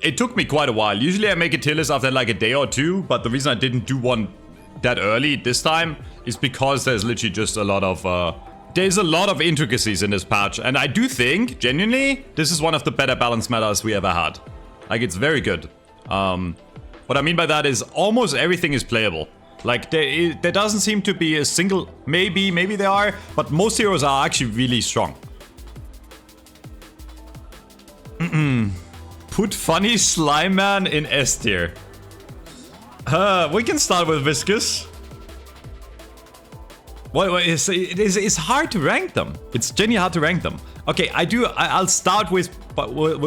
It took me quite a while. Usually I make a tier list after like a day or two, but the reason I didn't do one that early this time is because there's literally just a lot of there's a lot of intricacies in this patch, and I do think genuinely this is one of the better balanced metas we ever had. Like, it's very good. What I mean by that is almost everything is playable. Like, there doesn't seem to be a single, maybe there are, but most heroes are actually really strong. Put funny slime man in S tier. We can start with Viscous. It's hard to rank them. It's genuinely hard to rank them. Okay, I'll start with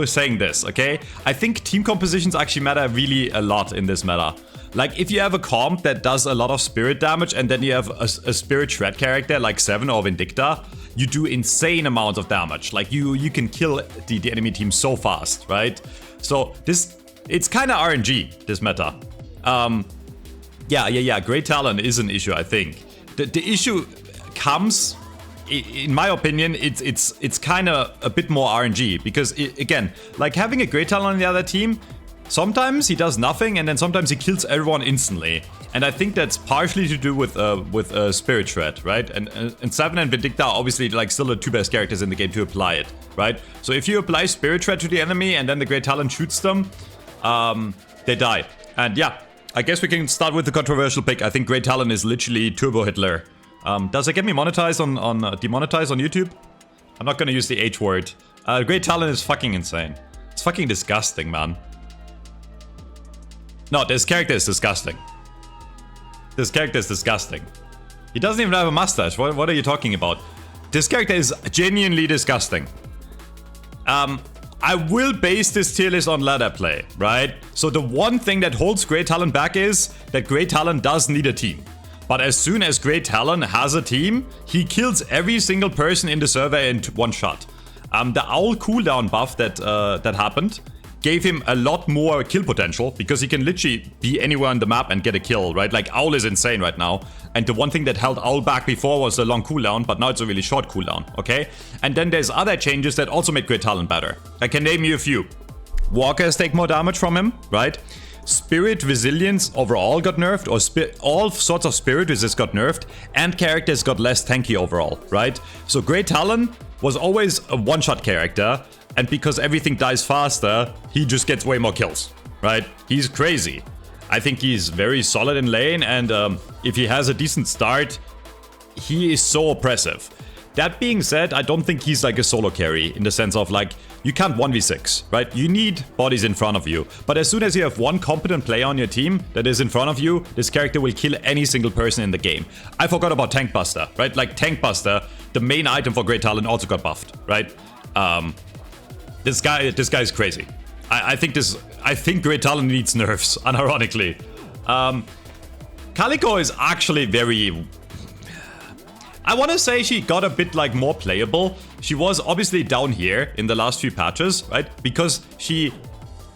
saying this, okay? I think team compositions actually matter really a lot in this meta. Like, if you have a comp that does a lot of spirit damage and then you have a spirit shred character like Seven or Vindicta, you do insane amounts of damage. Like, you can kill the enemy team so fast, right? So it's kind of RNG, this meta. Yeah, Great Talon is an issue, I think. The issue comes, in my opinion, it's kind of a bit more RNG, because again, like having a Great Talon on the other team, sometimes he does nothing and then sometimes he kills everyone instantly, and I think that's partially to do with Spirit Shred, right? And Seven and Vindicta are obviously like still the two best characters in the game to apply it, right? So if you apply Spirit Shred to the enemy and then the Great Talon shoots them, they die. And yeah, I guess we can start with the controversial pick. I think Great Talon is literally Turbo Hitler. Does it get me monetized demonetized on YouTube? I'm not gonna use the H word. Great Talon is fucking insane. It's fucking disgusting, man. No, this character is disgusting. This character is disgusting. He doesn't even have a mustache. What are you talking about? This character is genuinely disgusting. I will base this tier list on ladder play, right? So the one thing that holds Great Talon back is that Great Talon does need a team. But as soon as Great Talon has a team, he kills every single person in the server in one shot. The Owl cooldown buff that happened gave him a lot more kill potential, because he can literally be anywhere on the map and get a kill, right? Like, Owl is insane right now. And the one thing that held Owl back before was a long cooldown, but now it's a really short cooldown, okay? And then there's other changes that also make Great Talon better. I can name you a few. Walkers take more damage from him, right? Spirit Resilience overall got nerfed, or all sorts of Spirit Resist got nerfed, and characters got less tanky overall, right? So Great Talon was always a one-shot character, and because everything dies faster, he just gets way more kills, right? He's crazy. I think he's very solid in lane, and if he has a decent start, he is so oppressive. That being said, I don't think he's like a solo carry, in the sense of like, you can't 1v6, right? You need bodies in front of you. But as soon as you have one competent player on your team that is in front of you, this character will kill any single person in the game. I forgot about Tank Buster, right? Like, Tank Buster, the main item for Great Talon, also got buffed, right? This guy is crazy. I think Great Talon needs nerfs, unironically. Calico is actually very... I want to say she got a bit like more playable. She was obviously down here in the last few patches, right? Because she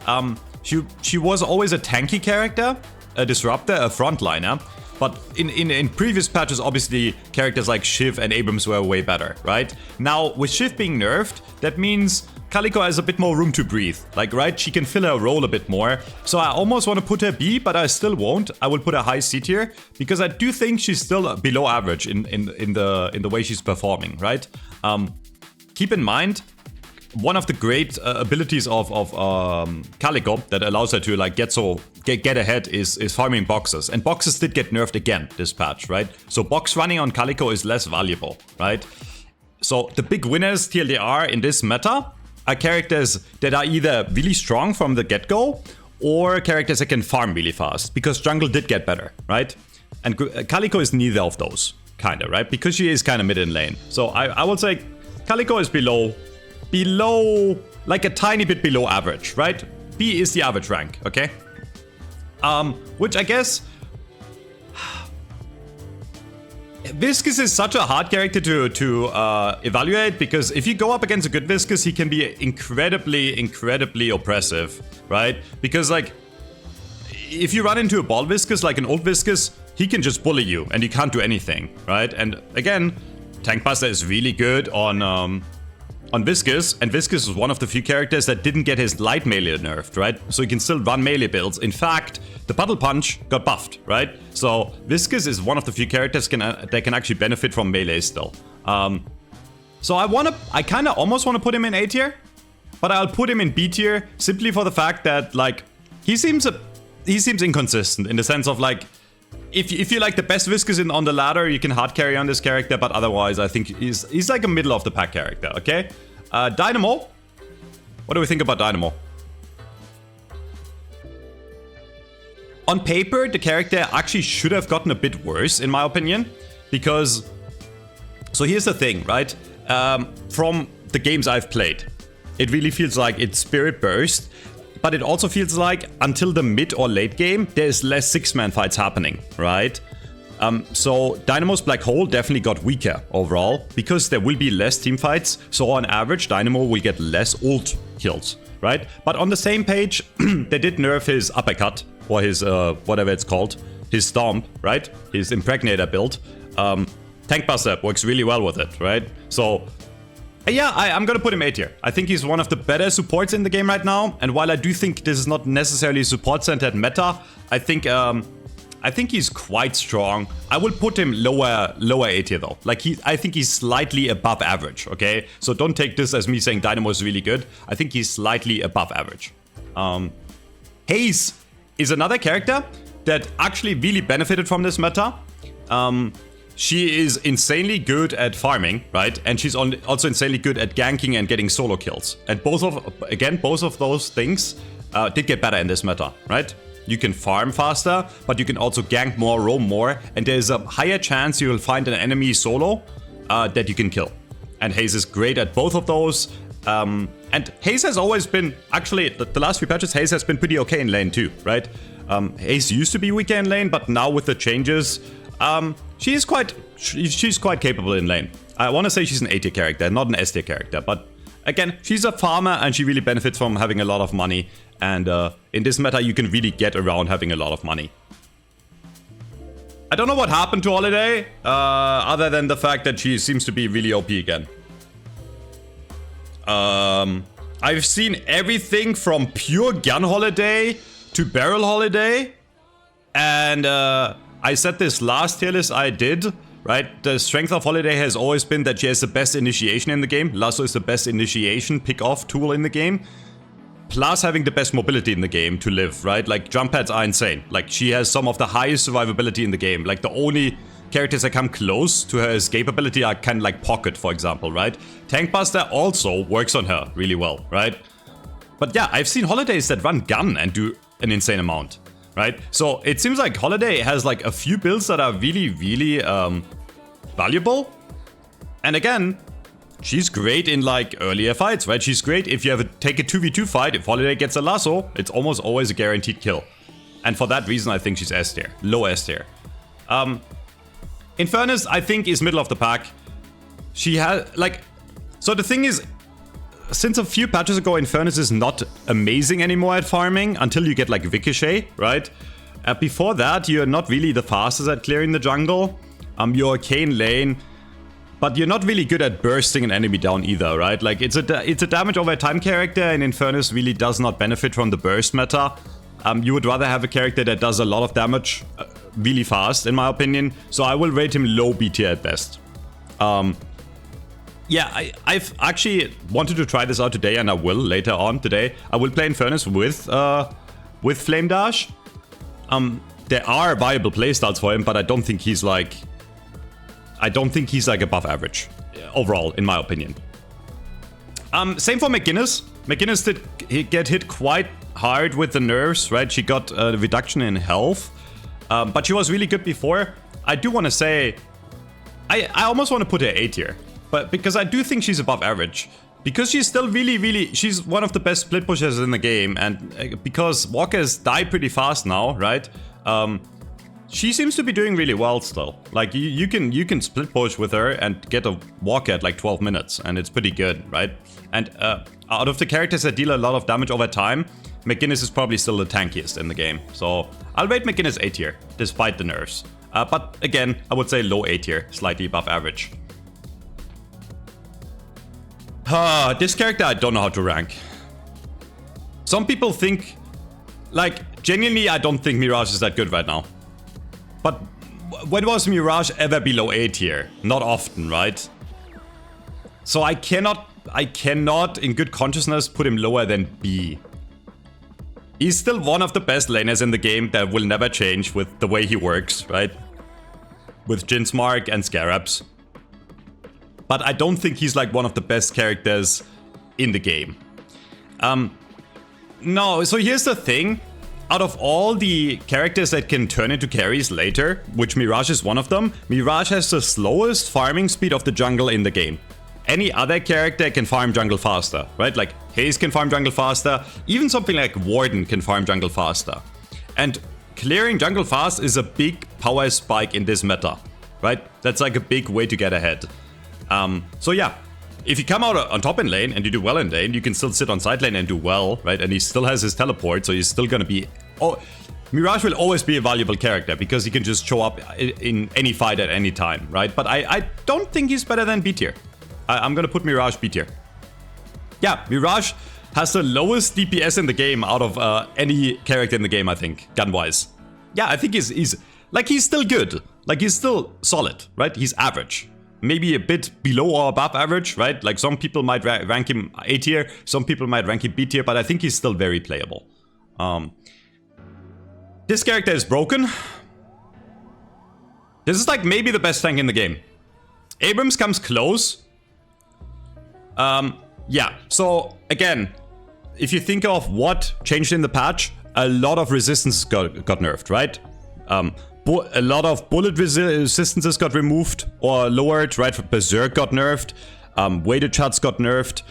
was always a tanky character, a disruptor, a frontliner. But in previous patches, obviously, characters like Shiv and Abrams were way better, right? Now, with Shiv being nerfed, that means Calico has a bit more room to breathe. Like, right, she can fill her role a bit more. So I almost want to put her B, but I still won't. I will put her high C tier, because I do think she's still below average in the way she's performing, right? Keep in mind, one of the great abilities of Calico that allows her to like get ahead is farming boxes. And boxes did get nerfed again this patch, right? So box running on Calico is less valuable, right? So the big winners TLDR in this meta are characters that are either really strong from the get-go, or characters that can farm really fast, because jungle did get better, right? And Calico is neither of those, kinda, right? Because she is kinda mid in lane. So I would say Calico is below, like a tiny bit below average, right? B is the average rank, okay? Which I guess... Viscous is such a hard character to evaluate, because if you go up against a good Viscous, he can be incredibly oppressive, right? Because like, if you run into a ball Viscous, like an old Viscous, he can just bully you and you can't do anything, right? And again, Tank Buster is really good on Viscous, and Viscous is one of the few characters that didn't get his light melee nerfed, right? So he can still run melee builds. In fact, the Puddle Punch got buffed, right? So Viscous is one of the few characters that can actually benefit from melee still. So I kind of almost want to put him in A tier, but I'll put him in B tier simply for the fact that, like, he seems inconsistent in the sense of, like, if you like the best Viscous on the ladder, you can hard carry on this character, but otherwise I think he's like a middle of the pack character, okay? Dynamo. What do we think about Dynamo? On paper, the character actually should have gotten a bit worse, in my opinion, because... So here's the thing, right? From the games I've played, it really feels like it's Spirit Burst, but it also feels like until the mid or late game, there's less 6-man fights happening, right? So Dynamo's Black Hole definitely got weaker overall, because there will be less team fights, so on average Dynamo will get less ult kills, right? But on the same page, they did nerf his Uppercut, or his, whatever it's called, his Stomp, right? His Impregnator build. Tank Buster works really well with it, right? So, yeah, I'm gonna put him A tier. I think he's one of the better supports in the game right now, and while I do think this is not necessarily support-centered meta, I think he's quite strong. I will put him lower A tier though. Like, I think he's slightly above average, okay? So don't take this as me saying Dynamo is really good. I think he's slightly above average. Haze is another character that actually really benefited from this meta. She is insanely good at farming, right? And she's also insanely good at ganking and getting solo kills. And both of those things did get better in this meta, right? You can farm faster, but you can also gank more, roam more, and there's a higher chance you will find an enemy solo that you can kill. And Haze is great at both of those. And Haze has always been, actually, the last few patches, Haze has been pretty okay in lane too, right? Haze used to be weaker in lane, but now with the changes, she's quite capable in lane. I want to say she's an A tier character, not an S tier character, but again, she's a farmer and she really benefits from having a lot of money, and in this meta you can really get around having a lot of money. I don't know what happened to Holiday, other than the fact that she seems to be really OP again. I've seen everything from pure gun Holiday to barrel Holiday, and I said this last tier list I did, right? The strength of Holiday has always been that she has the best initiation in the game. Lasso is the best initiation pick-off tool in the game. Plus having the best mobility in the game to live, right? Like, jump pads are insane. Like, she has some of the highest survivability in the game. Like, the only characters that come close to her escape ability are kind of like Pocket, for example, right? Tank Buster also works on her really well, right? But yeah, I've seen Holidays that run gun and do an insane amount. Right? So it seems like Holiday has like a few builds that are really, really valuable. And again, she's great in like earlier fights, right? She's great if you take a 2v2 fight. If Holiday gets a lasso, it's almost always a guaranteed kill. And for that reason, I think she's S tier, low S tier. Infernus, I think, is middle of the pack. She has like, so the thing is, since a few patches ago, Infernus is not amazing anymore at farming until you get like Ricochet, right? Before that, you're not really the fastest at clearing the jungle. You're okay in lane, but you're not really good at bursting an enemy down either, right? Like, it's a damage over time character, and Infernus really does not benefit from the burst meta. You would rather have a character that does a lot of damage really fast, in my opinion. So I will rate him low B tier at best. Yeah, I've actually wanted to try this out today, and I will later on today. I will play Infernus with Flame Dash. There are viable playstyles for him, but I don't think he's like above average overall, in my opinion. Same for McInnis. McInnis did get hit quite hard with the nerfs, right? She got a reduction in health, but she was really good before. I do want to say, I almost want to put her A tier. But because I do think she's above average. Because she's still she's one of the best split pushers in the game. And because walkers die pretty fast now, right? She seems to be doing really well still. Like, you can split push with her and get a walker at like 12 minutes. And it's pretty good, right? And out of the characters that deal a lot of damage over time, McInnis is probably still the tankiest in the game. So I'll rate McInnis A tier, despite the nerfs. But again, I would say low A tier, slightly above average. This character I don't know how to rank. Some people think, like, genuinely I don't think Mirage is that good right now. But when was Mirage ever below A tier? Not often, right? So I cannot in good consciousness put him lower than B. He's still one of the best laners in the game that will never change with the way he works, right? With Jinsmark and Scarabs. But I don't think he's like one of the best characters in the game. No, so here's the thing. Out of all the characters that can turn into carries later, which Mirage is one of them, Mirage has the slowest farming speed of the jungle in the game. Any other character can farm jungle faster, right? Like Haze can farm jungle faster, even something like Warden can farm jungle faster. And clearing jungle fast is a big power spike in this meta, right? That's like a big way to get ahead. So yeah, if you come out on top in lane and you do well in lane, you can still sit on side lane and do well, right? And he still has his teleport, so he's still gonna be... Oh, Mirage will always be a valuable character because he can just show up in any fight at any time, right? But I don't think he's better than B tier. I'm gonna put Mirage B tier. Yeah, Mirage has the lowest DPS in the game out of any character in the game, I think, gun-wise. Yeah, I think he's still good. Like, he's still solid, right? He's average. Maybe a bit below or above average, right? Like, some people might rank him A tier, some people might rank him B tier, but I think he's still very playable. This character is broken. This is like maybe the best tank in the game. Abrams comes close. Yeah, so again, if you think of what changed in the patch, a lot of resistance got nerfed, right? A lot of bullet resistances got removed or lowered, right? Berserk got nerfed, weighted shots got nerfed,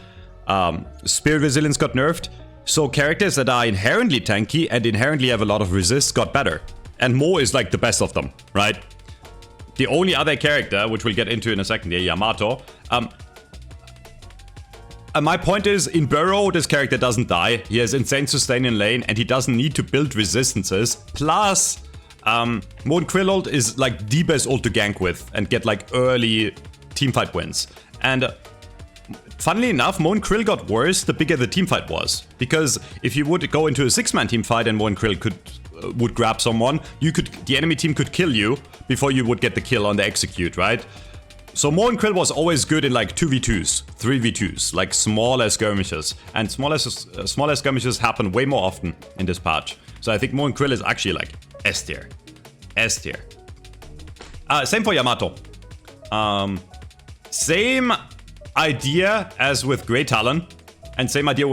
spirit resilience got nerfed. So characters that are inherently tanky and inherently have a lot of resist got better. And Mo is like the best of them, right? The only other character, which we'll get into in a second here, Yamato. My point is, in Burrow, this character doesn't die. He has insane sustain in lane, and he doesn't need to build resistances. Plus, Mo and Krill ult is like the best ult to gank with and get like early teamfight wins. And funnily enough, Mo and Krill got worse the bigger the teamfight was. Because if you would go into a 6-man teamfight and Mo and Krill would grab someone, the enemy team could kill you before you would get the kill on the execute, right? So Mo and Krill was always good in like 2v2s, 3v2s, like smaller skirmishes. And smaller skirmishes happen way more often in this patch. So I think Mo and Krill is actually like S tier. S tier. Same for Yamato. Same idea as with Great Talon. And same idea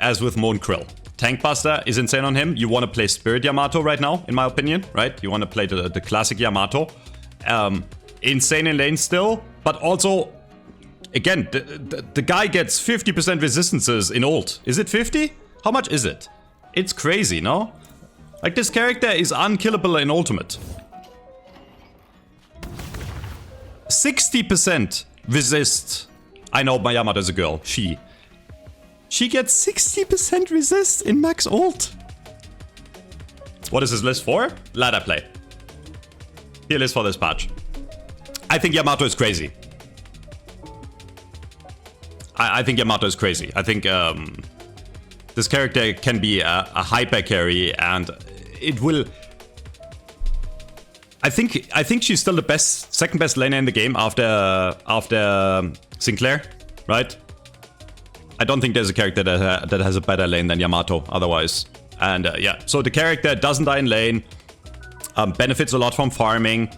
as with Mo and Krill. Tankbuster is insane on him. You want to play Spirit Yamato right now, in my opinion, right? You want to play the classic Yamato. Insane in lane still, but also, again, the guy gets 50% resistances in ult. Is it 50? How much is it? It's crazy, no? Like, this character is unkillable in ultimate. 60% resist. I know my Yamato is a girl. She gets 60% resist in max ult. What is this list for? Ladder play. Tier list for this patch. I think Yamato is crazy. I think Yamato is crazy. I think this character can be a hyper carry, and it will... I think she's still the second best laner in the game after Sinclair, right? I don't think there's a character that has a better lane than Yamato otherwise. And yeah, so the character doesn't die in lane, benefits a lot from farming,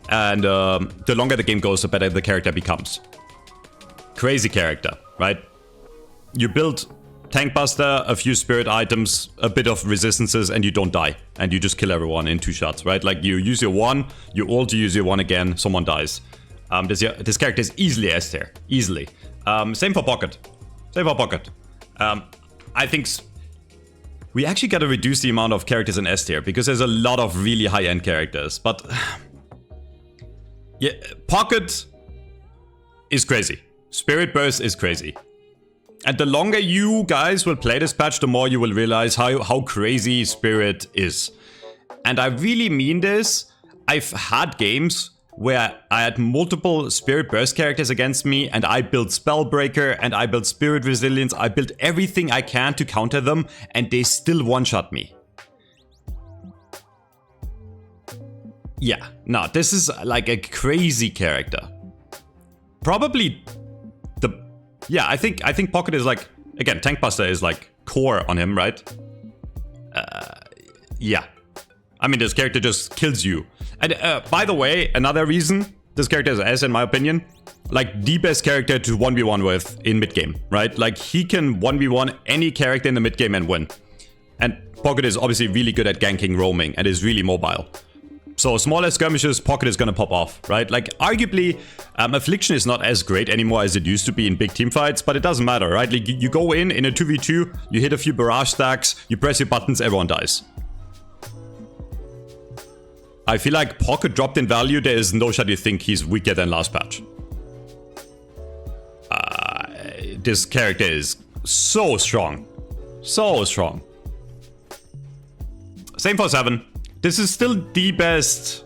and the longer the game goes, the better the character becomes. Crazy character, right? You build Tankbuster, a few spirit items, a bit of resistances, and you don't die. And you just kill everyone in 2 shots, right? Like, you use your 1, you ult, you use your 1 again, someone dies. This character is easily S tier. Easily. Same for Pocket. Same for Pocket. I think we actually gotta reduce the amount of characters in S tier, because there's a lot of really high-end characters. But yeah, Pocket is crazy. Spirit Burst is crazy. And the longer you guys will play this patch, the more you will realize how crazy Spirit is. And I really mean this. I've had games where I had multiple Spirit Burst characters against me, and I built Spellbreaker, and I built Spirit Resilience, I built everything I can to counter them, and they still one-shot me. Yeah, no, this is like a crazy character. Probably the... Yeah, I think Pocket is like... Again, Tank Buster is like core on him, right? Yeah. I mean, this character just kills you. And by the way, another reason this character is S, in my opinion, like the best character to 1v1 with in mid-game, right? Like, he can 1v1 any character in the mid-game and win. And Pocket is obviously really good at ganking roaming and is really mobile. So smaller skirmishes, Pocket is gonna pop off, right? Like, arguably, Affliction is not as great anymore as it used to be in big team fights, but it doesn't matter, right? Like, you go in a 2v2, you hit a few barrage stacks, you press your buttons, everyone dies. I feel like Pocket dropped in value, there is no shot you think he's weaker than last patch. This character is so strong. So strong. Same for 7. This is still the best...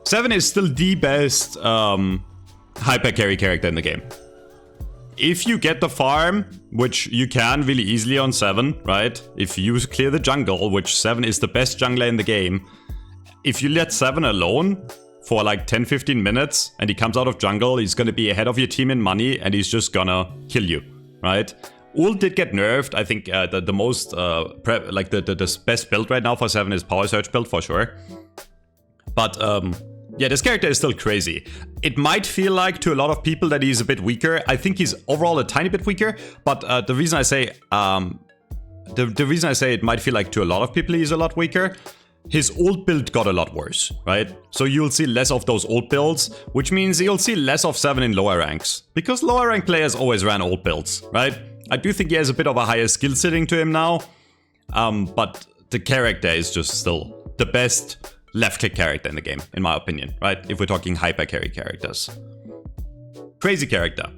7 is still the best hyper carry character in the game. If you get the farm, which you can really easily on 7, right? If you clear the jungle, which 7 is the best jungler in the game. If you let 7 alone for like 10-15 minutes and he comes out of jungle, he's gonna be ahead of your team in money and he's just gonna kill you, right? Ult did get nerfed. I think the most, the best build right now for 7 is Power Surge build for sure. But yeah, this character is still crazy. It might feel like to a lot of people that he's a bit weaker. I think he's overall a tiny bit weaker, but the reason I say it might feel like to a lot of people he's a lot weaker, his ult build got a lot worse, right? So you'll see less of those ult builds, which means you'll see less of 7 in lower ranks. Because lower rank players always ran ult builds, right? I do think he has a bit of a higher skill sitting to him now. But the character is just still the best left click character in the game, in my opinion, right? If we're talking hyper carry characters. Crazy character.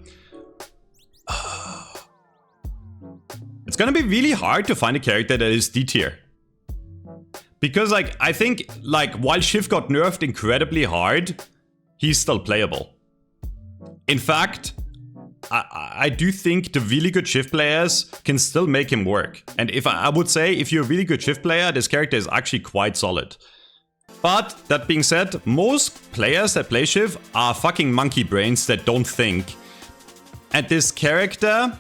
It's gonna be really hard to find a character that is D tier. Because, like, I think, like, while Shiv got nerfed incredibly hard, he's still playable. In fact, I do think the really good Shiv players can still make him work. And if I would say, if you're a really good Shiv player, this character is actually quite solid. But, that being said, most players that play Shiv are fucking monkey brains that don't think. And this character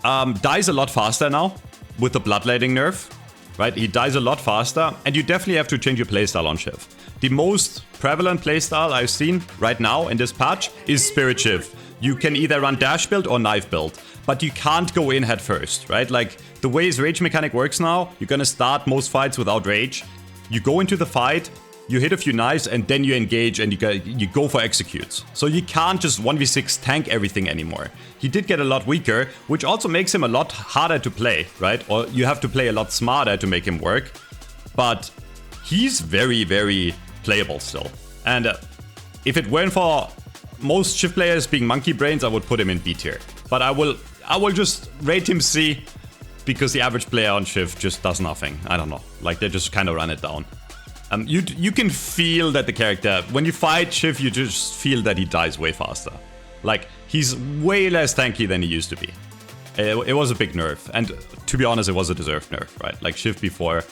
dies a lot faster now. With the bloodletting nerf, right? He dies a lot faster, and you definitely have to change your playstyle on Shiv. The most prevalent playstyle I've seen right now in this patch is Spirit Shiv. You can either run dash build or knife build, but you can't go in head first, right? Like, the way his rage mechanic works now, you're gonna start most fights without rage. You go into the fight, you hit a few knives, and then you engage and you go for executes. So you can't just 1v6 tank everything anymore. He did get a lot weaker, which also makes him a lot harder to play, right? Or you have to play a lot smarter to make him work. But he's very, very playable still. And if it weren't for most Shiv players being monkey brains, I would put him in B tier. But I will just rate him C, because the average player on Shiv just does nothing. I don't know. Like, they just kind of run it down. You can feel that the character, when you fight Shiv, you just feel that he dies way faster. Like, he's way less tanky than he used to be. It was a big nerf, and to be honest, it was a deserved nerf, right? Like, Shiv before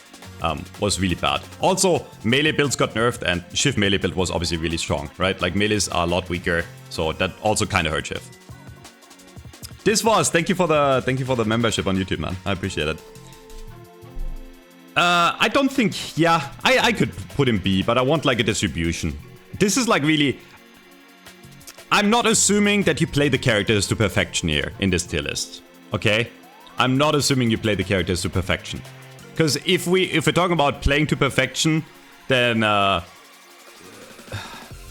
was really bad. Also, melee builds got nerfed, and Shiv melee build was obviously really strong, right? Like, melees are a lot weaker, so that also kind of hurt Shiv. This was, thank you for the membership on YouTube, man. I appreciate it. I don't think, yeah, I could put him B, but I want like a distribution. This is like really, I'm not assuming that you play the characters to perfection here in this tier list, okay? I'm not assuming you play the characters to perfection. Because if we're talking about playing to perfection, then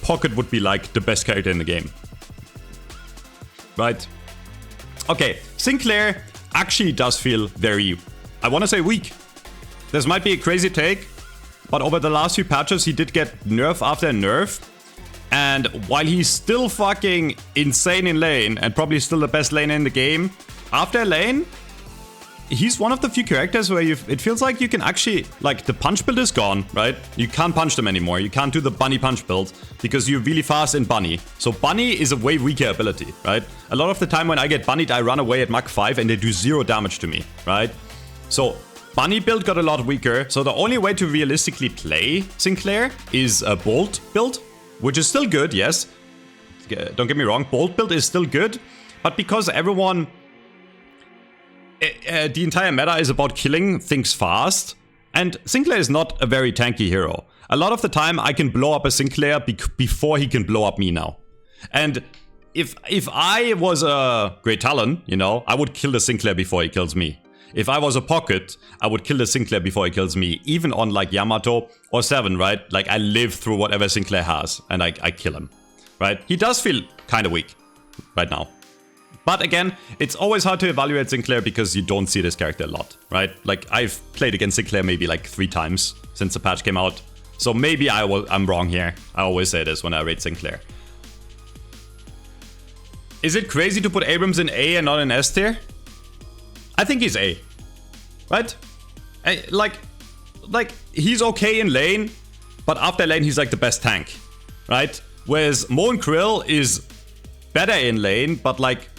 Pocket would be like the best character in the game. Right? Okay, Sinclair actually does feel very, I want to say weak. This might be a crazy take, but over the last few patches he did get nerf after nerf. And while he's still fucking insane in lane, and probably still the best laner in the game, after lane, he's one of the few characters where it feels like you can actually, like, the punch build is gone, right? You can't punch them anymore. You can't do the bunny punch build because you're really fast in bunny. So bunny is a way weaker ability, right? A lot of the time when I get bunnied, I run away at Mach 5 and they do 0 damage to me, right? So bunny build got a lot weaker. So the only way to realistically play Sinclair is a bolt build, which is still good, yes. Don't get me wrong, bolt build is still good. But because everyone... the entire meta is about killing things fast, and Sinclair is not a very tanky hero. A lot of the time I can blow up a Sinclair before he can blow up me now. And if I was a Great Talon, you know, I would kill the Sinclair before he kills me. If I was a Pocket, I would kill the Sinclair before he kills me. Even on like Yamato or 7, right? Like I live through whatever Sinclair has and I kill him, right? He does feel kind of weak right now. But again, it's always hard to evaluate Sinclair because you don't see this character a lot, right? Like, I've played against Sinclair maybe like 3 times since the patch came out. So maybe I'm wrong here. I always say this when I rate Sinclair. Is it crazy to put Abrams in A and not in S tier? I think he's A, right? Like he's okay in lane, but after lane he's like the best tank, right? Whereas Krill is better in lane, but like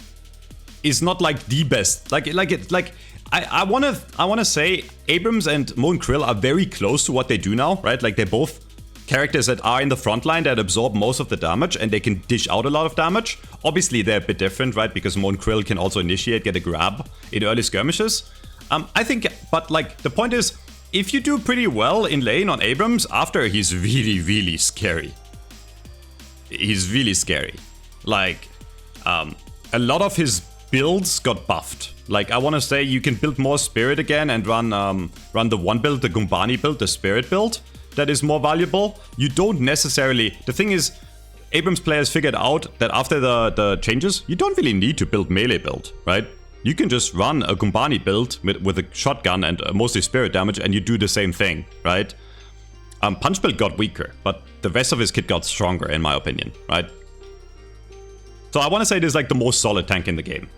is not like the best. I wanna say Abrams and Krill are very close to what they do now, right? Like they're both characters that are in the front line that absorb most of the damage and they can dish out a lot of damage. Obviously they're a bit different, right? Because Krill can also get a grab in early skirmishes. I think, but like the point is, if you do pretty well in lane on Abrams, after he's really, really scary. He's really scary. Like, a lot of his builds got buffed. Like, I want to say you can build more Spirit again and run the one build, the Gumbani build, the Spirit build. That is more valuable. You don't necessarily... The thing is, Abrams players figured out that after the changes, you don't really need to build melee build, right? You can just run a Gumbani build with a shotgun and mostly Spirit damage and you do the same thing, right? Punch build got weaker, but the rest of his kit got stronger, in my opinion, right? So I want to say this is like the most solid tank in the game,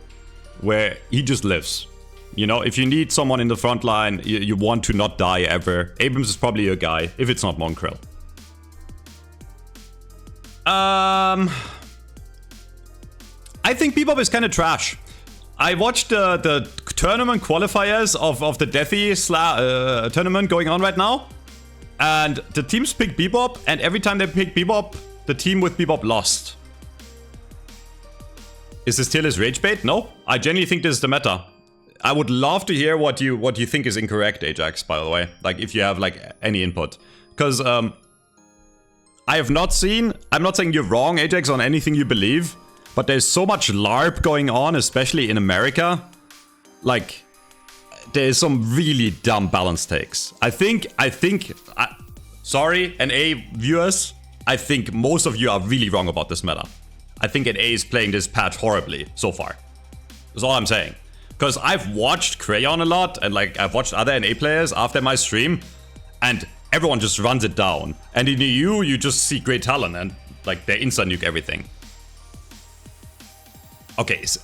where he just lives. You know, if you need someone in the front line, you want to not die ever, Abrams is probably your guy, if it's not Krill. I think Bebop is kind of trash. I watched the tournament qualifiers of the Deathy tournament going on right now, and the teams pick Bebop, and every time they pick Bebop, the team with Bebop lost. Is this tier list rage bait? No, I genuinely think this is the meta. I would love to hear what you think is incorrect, Ajax, by the way. Like, if you have, like, any input. Because, I have not seen... I'm not saying you're wrong, Ajax, on anything you believe. But there's so much LARP going on, especially in America. Like, there's some really dumb balance takes. I think... sorry, NA viewers. I think most of you are really wrong about this meta. I think NA is playing this patch horribly so far. That's all I'm saying. Because I've watched Crayon a lot, and like I've watched other NA players after my stream, and everyone just runs it down. And in EU, you just see Great Talon, and like they insta nuke everything. Okay, so,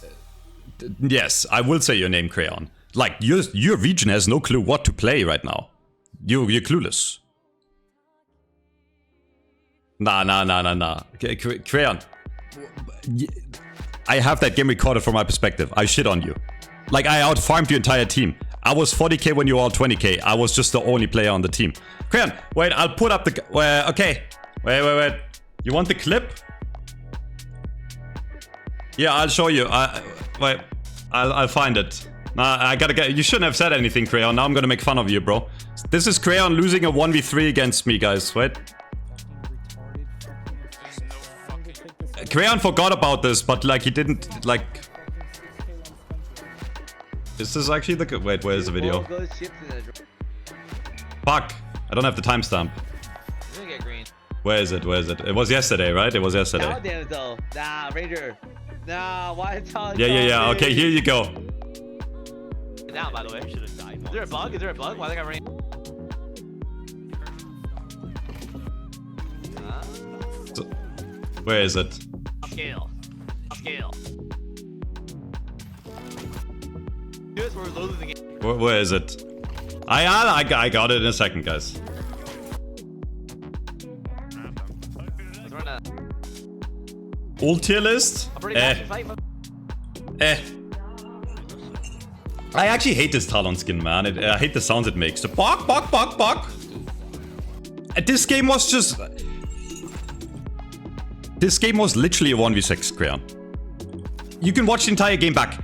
yes, I will say your name, Crayon. Like your region has no clue what to play right now. You're clueless. Nah. Okay, Crayon. I have that game recorded from my perspective. I shit on you. Like, I outfarmed your entire team. I was 40k when you were all 20k. I was just the only player on the team. Crayon, wait, I'll put up the... okay. Wait. You want the clip? Yeah, I'll show you. Wait, I'll find it. Nah, I gotta get... You shouldn't have said anything, Crayon. Now I'm gonna make fun of you, bro. This is Crayon losing a 1v3 against me, guys. Wait. Crayon forgot about this, but like he didn't like. This is actually the. Wait, where's the video? Fuck! I don't have the timestamp. Where is it? It was yesterday, right? It was yesterday. Now, damn it, though. Nah, Ranger. Nah, why tell? Yeah. Okay, here you go. Now, by the way, should have died. Is there a bug? Why they got rain? So, where is it? Scale. Dude, Viscous, we're losing the game. Where is it? I got it in a second, guys. Let's run that. Old tier list? I actually hate this Talon skin, man. I hate the sounds it makes. The bok, bok, bok, bok. This game was just... This game was literally a 1v6, Crayon. You can watch the entire game back.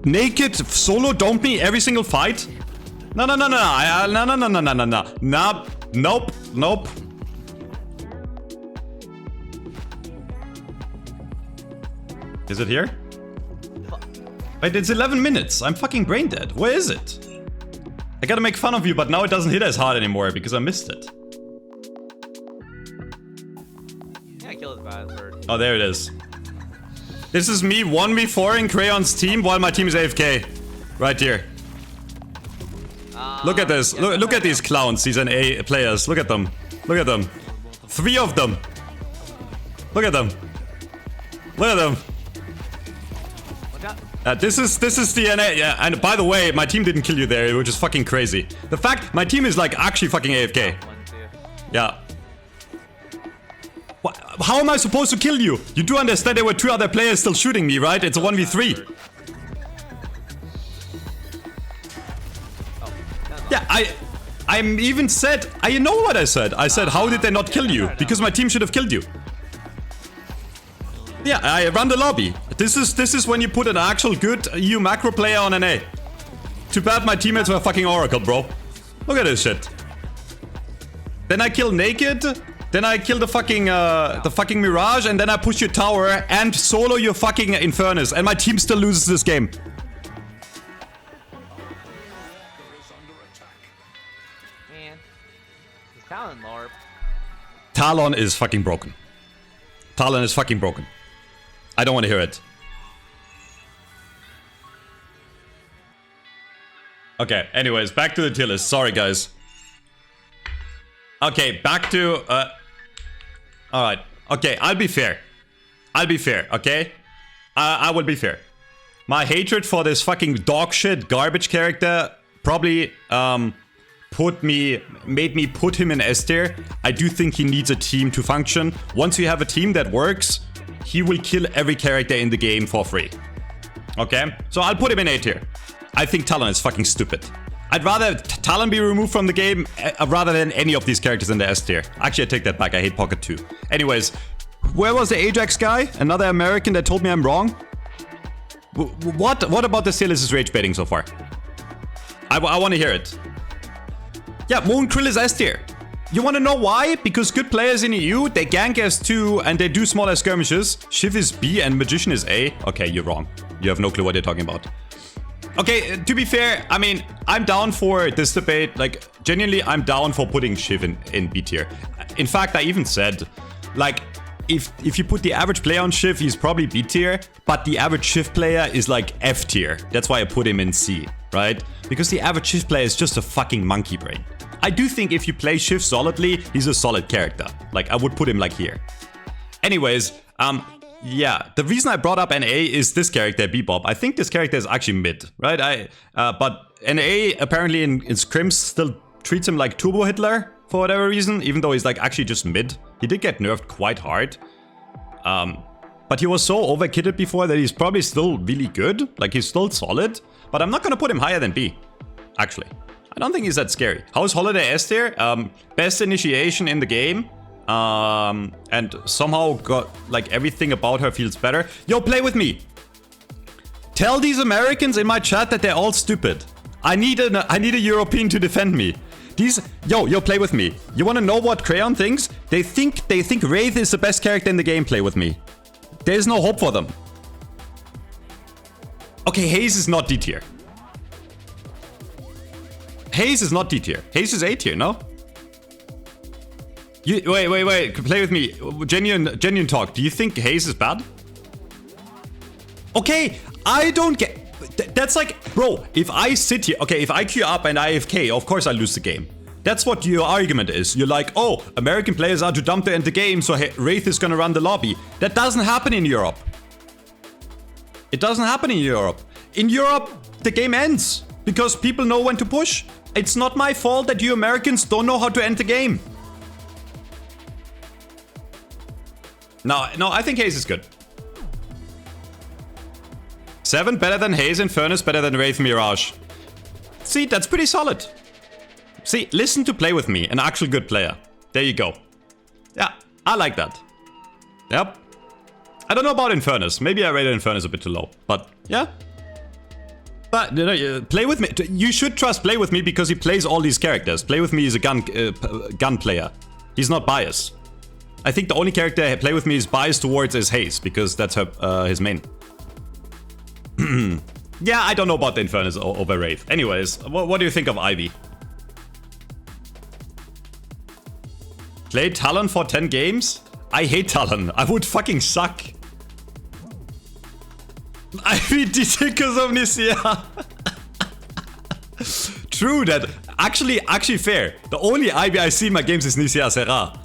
Naked, solo, don't me every single fight. No. Nope. Is it here? Wait, it's 11 minutes. I'm fucking brain dead. Where is it? I gotta make fun of you, but now it doesn't hit as hard anymore because I missed it. Yeah, I killed his bastard. Oh, there it is. This is me 1v4ing Crayon's team while my team is AFK. Right here. Look at this. Look at these clowns, these NA players. Look at them. Look at them. 3 of them. Look at them. Look at them. This is the NA. Yeah, and by the way, my team didn't kill you there, which is fucking crazy. The fact my team is like actually fucking AFK. Yeah. How am I supposed to kill you? You do understand there were 2 other players still shooting me, right? It's a 1v3. Yeah, I'm even said, I know what I said. I said, how did they not kill you? Because my team should have killed you. Yeah, I run the lobby. This is when you put an actual good EU macro player on an A. Too bad my teammates were fucking Oracle, bro. Look at this shit. Then I kill Naked. Then I kill the fucking Mirage, and then I push your tower and solo your fucking Infernus, and my team still loses this game. Man, is Talon LARP? Talon is fucking broken. Talon is fucking broken. I don't want to hear it. Okay, anyways, back to the tier list. Sorry, guys. Okay, back to... Alright. Okay, I'll be fair. I'll be fair, okay? I will be fair. My hatred for this fucking dog shit garbage character probably made me put him in S tier. I do think he needs a team to function. Once you have a team that works, he will kill every character in the game for free. Okay? So I'll put him in A tier. I think Talon is fucking stupid. I'd rather Talon be removed from the game rather than any of these characters in the S tier. Actually, I take that back. I hate Pocket too. Anyways, where was the Ajax guy? Another American that told me I'm wrong? What about the tier list is rage baiting so far? I want to hear it. Yeah, Moon Krill is S tier. You want to know why? Because good players in EU, they gank S2 and they do smaller skirmishes. Shiv is B and Magician is A. Okay, you're wrong. You have no clue what you're talking about. Okay, to be fair, I mean, I'm down for this debate. Like, genuinely, I'm down for putting Shiv in B tier. In fact, I even said, like, if you put the average player on Shiv, he's probably B tier, but the average Shiv player is like F tier. That's why I put him in C, right? Because the average Shiv player is just a fucking monkey brain. I do think if you play Shiv solidly, he's a solid character. Like, I would put him like here. Anyways, yeah, the reason I brought up NA is this character, Bebop. I think this character is actually mid, right? But NA apparently in scrims still treats him like Turbo Hitler for whatever reason, even though he's like actually just mid. He did get nerfed quite hard. But he was so overkitted before that he's probably still really good. Like, he's still solid. But I'm not gonna put him higher than B, actually. I don't think he's that scary. How's Holiday S tier? Best initiation in the game. And somehow got, like, everything about her feels better. Yo, play with me. Tell these Americans in my chat that they're all stupid. I need a European to defend me. Yo, play with me. You wanna know what Crayon thinks? They think Wraith is the best character in the game. Play with me. There's no hope for them. Okay, Haze is not D tier. Haze is not D tier. Haze is A tier, no? Wait. Play with me. Genuine talk. Do you think Haze is bad? Okay, I don't get... That's like... Bro, if I sit here... Okay, if I queue up and IFK, of course I lose the game. That's what your argument is. You're like, oh, American players are too dumb to end the game, so Wraith is gonna run the lobby. That doesn't happen in Europe. It doesn't happen in Europe. In Europe, the game ends. Because people know when to push. It's not my fault that you Americans don't know how to end the game. No, I think Haze is good. 7 better than Haze, Infernus better than Wraith Mirage. See, that's pretty solid. See, listen to Play With Me, an actual good player. There you go. Yeah, I like that. Yep. I don't know about Infernus. Maybe I rated Infernus a bit too low. But, yeah. But, Play With Me. You should trust Play With Me because he plays all these characters. Play With Me is a gun player. He's not biased. I think the only character Play With Me is biased towards is Haze, because that's his main. Yeah, I don't know about the Infernus over Wraith. Anyways, what do you think of Ivy? Play Talon for 10 games? I hate Talon. I would fucking suck. Ivy because of Nisea. True that. Actually fair. The only Ivy I see in my games is Nisea Serra.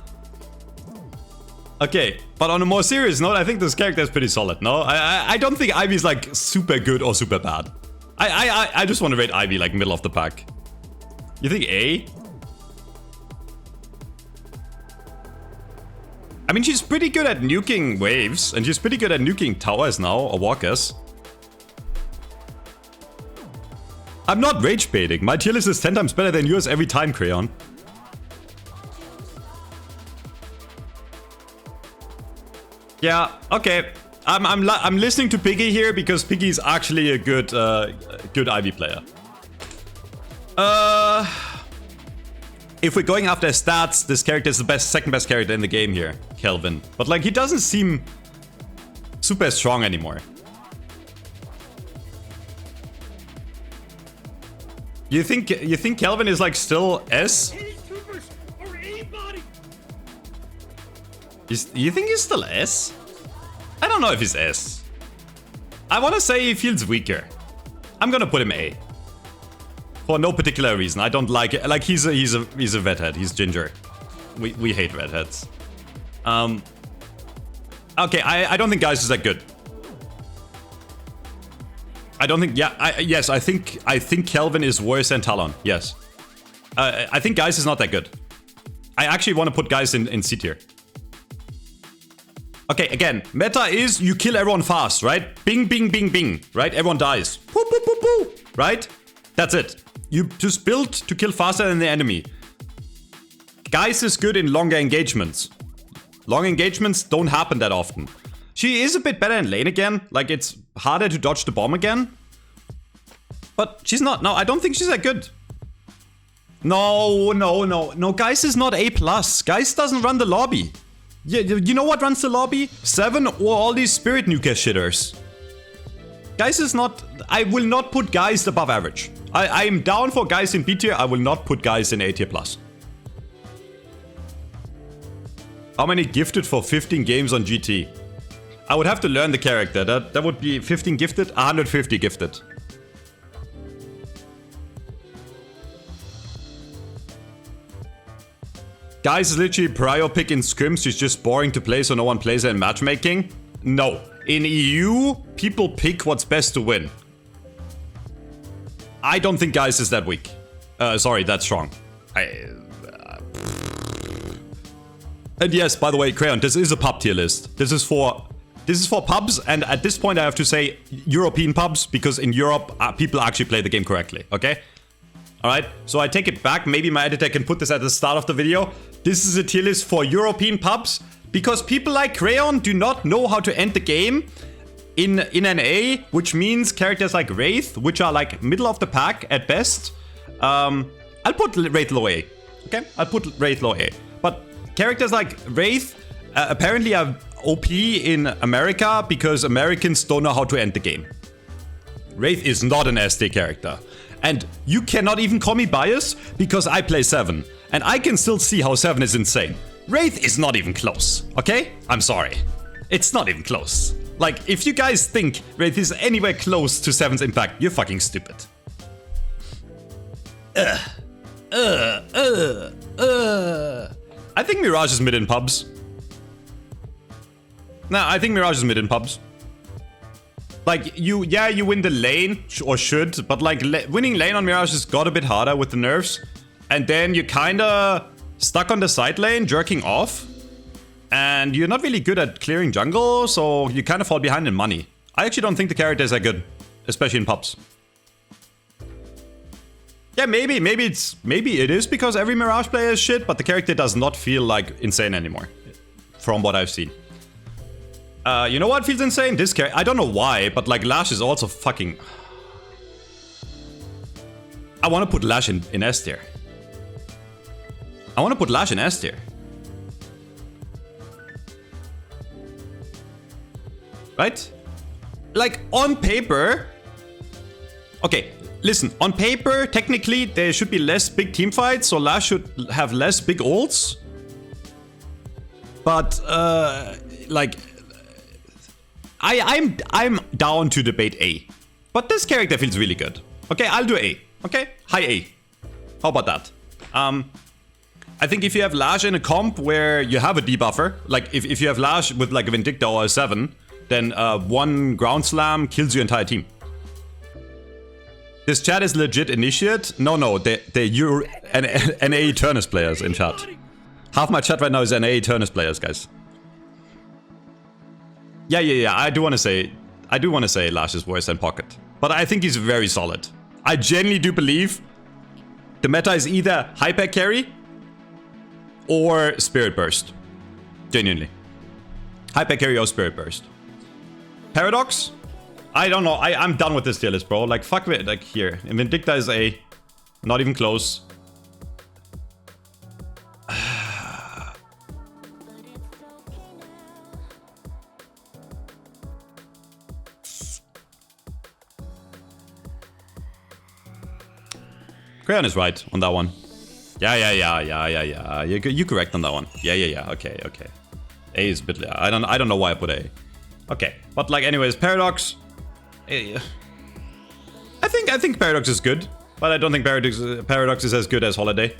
Okay, but on a more serious note, I think this character is pretty solid, no? I don't think Ivy is like super good or super bad. I just want to rate Ivy like middle of the pack. You think A? I mean, she's pretty good at nuking waves, and she's pretty good at nuking towers now, or walkers. I'm not rage baiting. My tier list is 10 times better than yours every time, Crayon. Yeah, okay. I'm listening to Piggy here because Piggy is actually a good Ivy player. If we're going after stats, this character is the second best character in the game here, Kelvin. But like, he doesn't seem super strong anymore. You think Kelvin is like still S? You think he's still S? I don't know if he's S. I want to say he feels weaker. I'm gonna put him A. For no particular reason. I don't like it. Like, he's a redhead. He's ginger. We hate redheads. Okay, I don't think Geist is that good. I don't think. Yeah. Yes. I think Kelvin is worse than Talon. Yes. I think Geist is not that good. I actually want to put Geist in C tier. Okay, again, meta is you kill everyone fast, right? Bing, bing, bing, bing, right? Everyone dies. Boop, boop, boop, boop, right? That's it. You just build to kill faster than the enemy. Geist is good in longer engagements. Long engagements don't happen that often. She is a bit better in lane again. Like, it's harder to dodge the bomb again. But she's not. No, I don't think she's that good. No. Geist is not A+. Geist doesn't run the lobby. Yeah, you know what runs the lobby? 7 or all these spirit nuker shitters. Geist is not. I will not put Geist above average. I am down for Geist in B tier. I will not put Geist in A tier+. How many gifted for 15 games on GT? I would have to learn the character. That would be 15 gifted, 150 gifted. Guys is literally prio pick in scrims. She's just boring to play, so no one plays her in matchmaking. No. In EU, people pick what's best to win. I don't think Guys is that weak. Sorry, that's strong. And yes, by the way, Crayon, this is a pub tier list. This is for pubs, and at this point I have to say European pubs, because in Europe people actually play the game correctly, okay? Alright, so I take it back. Maybe my editor can put this at the start of the video. This is a tier list for European pubs, because people like Crayon do not know how to end the game in an A, which means characters like Wraith, which are like middle of the pack at best. I'll put Wraith low A, okay? I'll put Wraith low A. But characters like Wraith apparently are OP in America because Americans don't know how to end the game. Wraith is not an SD character. And you cannot even call me biased because I play 7. And I can still see how 7 is insane. Wraith is not even close, okay? I'm sorry. It's not even close. Like, if you guys think Wraith is anywhere close to 7's impact, you're fucking stupid. I think Mirage is mid in pubs. Nah, I think Mirage is mid in pubs. Like, you win the lane, or should, but like, winning lane on Mirage has got a bit harder with the nerfs. And then you're kinda stuck on the side lane, jerking off. And you're not really good at clearing jungle, so you kind of fall behind in money. I actually don't think the characters are good, especially in pubs. Yeah, maybe it is because every Mirage player is shit, but the character does not feel like insane anymore, from what I've seen. You know what feels insane? This character, I don't know why, but like Lash is also fucking... I want to put Lash in S tier. I want to put Lash in S tier. Right? Like, on paper... Okay, listen, on paper, technically, there should be less big team fights, so Lash should have less big ults. But, like... I'm down to debate A. But this character feels really good. Okay, I'll do A. Okay? High A. How about that? I think if you have Lash in a comp where you have a debuffer, like if you have Lash with like a Vindicta or a 7, then one ground slam kills your entire team. This chat is legit initiate. No, you're NA Eternus players in chat. Half my chat right now is NA Eternus players, guys. Yeah. I do want to say Lash is worse than Pocket, but I think he's very solid. I genuinely do believe the meta is either hyper carry or Spirit Burst. Genuinely, hyper carry or Spirit Burst. Paradox? I don't know. I'm done with this tier list, bro. Like, fuck it. Like, here. Vindicta is A. Not even close. Crayon is right on that one. Yeah. You correct on that one. Yeah. Okay. A is a bit... I don't know why I put A. Okay, but like, anyways, Paradox... I think Paradox is good, but I don't think Paradox is as good as Holiday.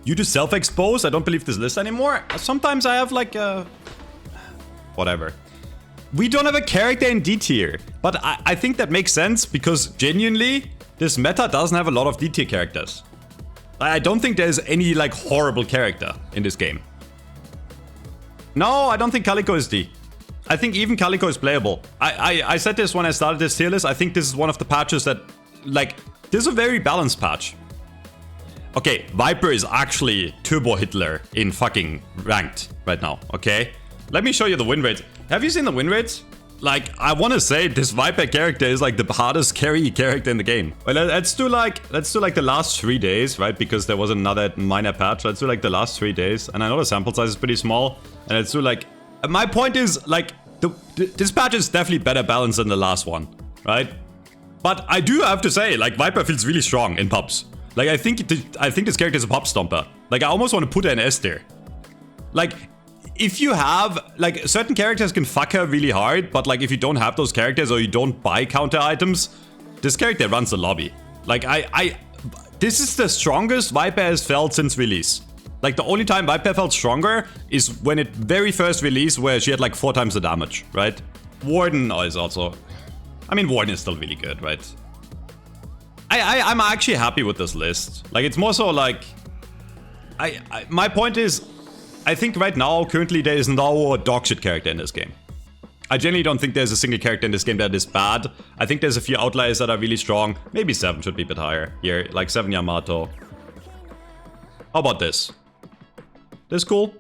You do self-expose? I don't believe this list anymore. Sometimes I have like whatever. We don't have a character in D tier, but I think that makes sense because genuinely, this meta doesn't have a lot of D tier characters. I don't think there's any like horrible character in this game. No, I don't think Calico is D. I think even Calico is playable. I said this when I started this tier list. I think this is one of the patches that, like, this is a very balanced patch. Okay, Viper is actually Turbo Hitler in fucking ranked right now, okay? Let me show you the win rates. Have you seen the win rates? Like, I want to say this Viper character is like the hardest carry character in the game. Well, let's do like the last 3 days, right? Because there was another minor patch. Let's do like the last 3 days. And I know the sample size is pretty small. And let's do like... My point is, like, this patch is definitely better balanced than the last one, right? But I do have to say, like, Viper feels really strong in pubs. Like, I think this character is a pub stomper. Like, I almost want to put her in S tier. Like... If you have, like, certain characters can fuck her really hard, but, like, if you don't have those characters or you don't buy counter items, this character runs the lobby. Like, this is the strongest Viper has felt since release. Like, the only time Viper felt stronger is when it very first released, where she had, like, 4 times the damage, right? Warden is also... I mean, Warden is still really good, right? I'm actually happy with this list. Like, it's more so, like... my point is... I think right now, currently, there is no dogshit character in this game. I genuinely don't think there's a single character in this game that is bad. I think there's a few outliers that are really strong. Maybe 7 should be a bit higher here, like 7 Yamato. How about this? This cool?